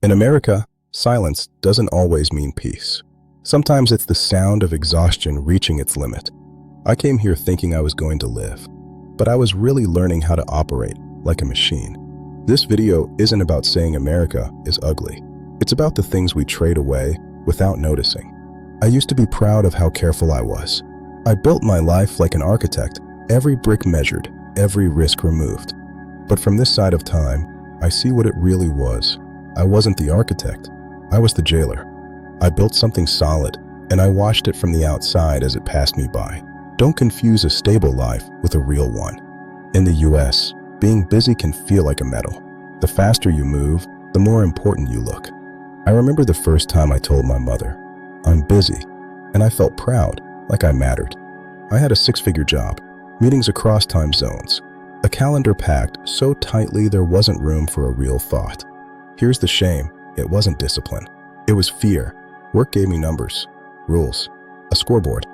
In America, silence doesn't always mean peace. Sometimes it's the sound of exhaustion reaching its limit. I came here thinking I was going to live, but I was really learning how to operate like a machine. This video isn't about saying America is ugly. It's about the things we trade away without noticing. I used to be proud of how careful I was. I built my life like an architect, every brick measured, every risk removed. But from this side of time, I see what it really was. I wasn't the architect, I was the jailer. I built something solid, and I watched it from the outside as it passed me by. Don't confuse a stable life with a real one. In the US, being busy can feel like a medal. The faster you move, the more important you look. I remember the first time I told my mother, "I'm busy," and I felt proud, like I mattered. I had a 6-figure job, meetings across time zones, a calendar packed so tightly there wasn't room for a real thought. Here's the shame, it wasn't discipline. It was fear. Work gave me numbers, rules, a scoreboard.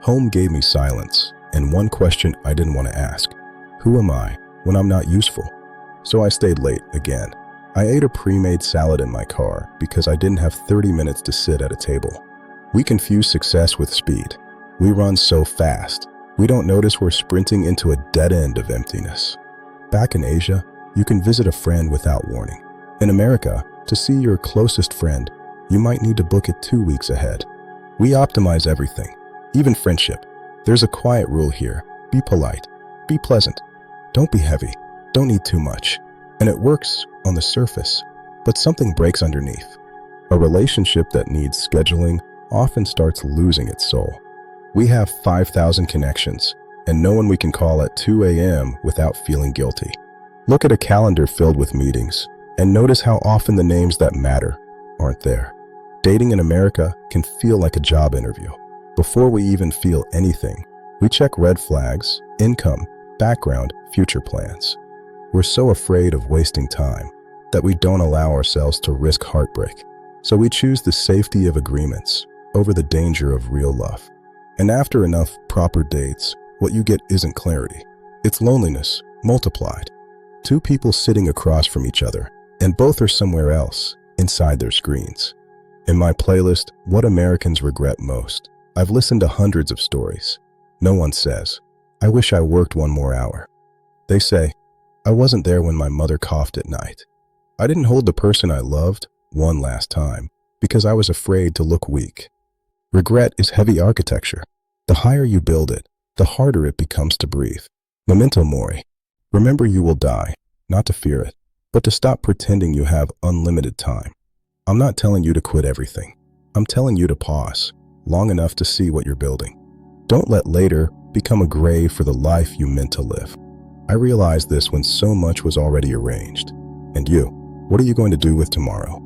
Home gave me silence, and one question I didn't want to ask. Who am I when I'm not useful? So I stayed late again. I ate a pre-made salad in my car because I didn't have 30 minutes to sit at a table. We confuse success with speed. We run so fast, we don't notice we're sprinting into a dead end of emptiness. Back in Asia, you can visit a friend without warning. In America, to see your closest friend, you might need to book it 2 weeks ahead. We optimize everything, even friendship. There's a quiet rule here. Be polite. Be pleasant. Don't be heavy. Don't need too much. And it works on the surface, but something breaks underneath. A relationship that needs scheduling often starts losing its soul. We have 5,000 connections, and no one we can call at 2 a.m. without feeling guilty. Look at a calendar filled with meetings, and notice how often the names that matter aren't there. Dating in America can feel like a job interview. Before we even feel anything, we check red flags, income, background, future plans. We're so afraid of wasting time that we don't allow ourselves to risk heartbreak. So we choose the safety of agreements over the danger of real love. And after enough proper dates, what you get isn't clarity. It's loneliness multiplied. 2 people sitting across from each other, and both are somewhere else, inside their screens. In my playlist, What Americans Regret Most, I've listened to hundreds of stories. No one says, "I wish I worked one more hour." They say, "I wasn't there when my mother coughed at night. I didn't hold the person I loved one last time because I was afraid to look weak." Regret is heavy architecture. The higher you build it, the harder it becomes to breathe. Memento Mori. Remember you will die, not to fear it, but to stop pretending you have unlimited time. I'm not telling you to quit everything. I'm telling you to pause long enough to see what you're building. Don't let later become a grave for the life you meant to live. I realized this when so much was already arranged. And you, what are you going to do with tomorrow?